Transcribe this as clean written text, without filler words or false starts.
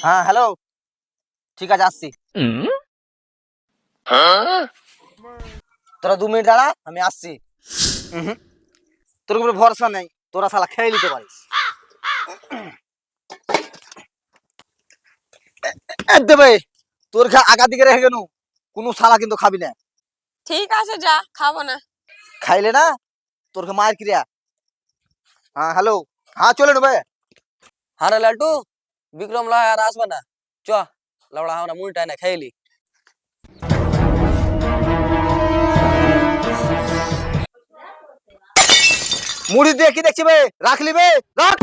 হ্যাঁ হ্যালো, ঠিক আছে আসছি। তোরা 2 মিনিট দাঁড়া, আমি আসছি। উহুম, তোর উপরে ভরসা নেই, তোরা শালা খেয়ে নিতে পারিস। দেবে তোর আগা দিকে রেখে গেল, কোনো শালা কিন্তু খাবি না। ঠিক আছে, যা, খাবো না। খাইলে না তোর মায়ের ক্রিয়া। হ্যাঁ হ্যালো, হ্যাঁ চলে নেবে। হ্যাঁ রে লালটু, বিক্রম লা আর আসবে না। চ লাউড়া আমরা মুড়িটা এনে খাইলি। মুড়ি দিয়ে কি দেখছি বে, রাখলি বে, রাখ।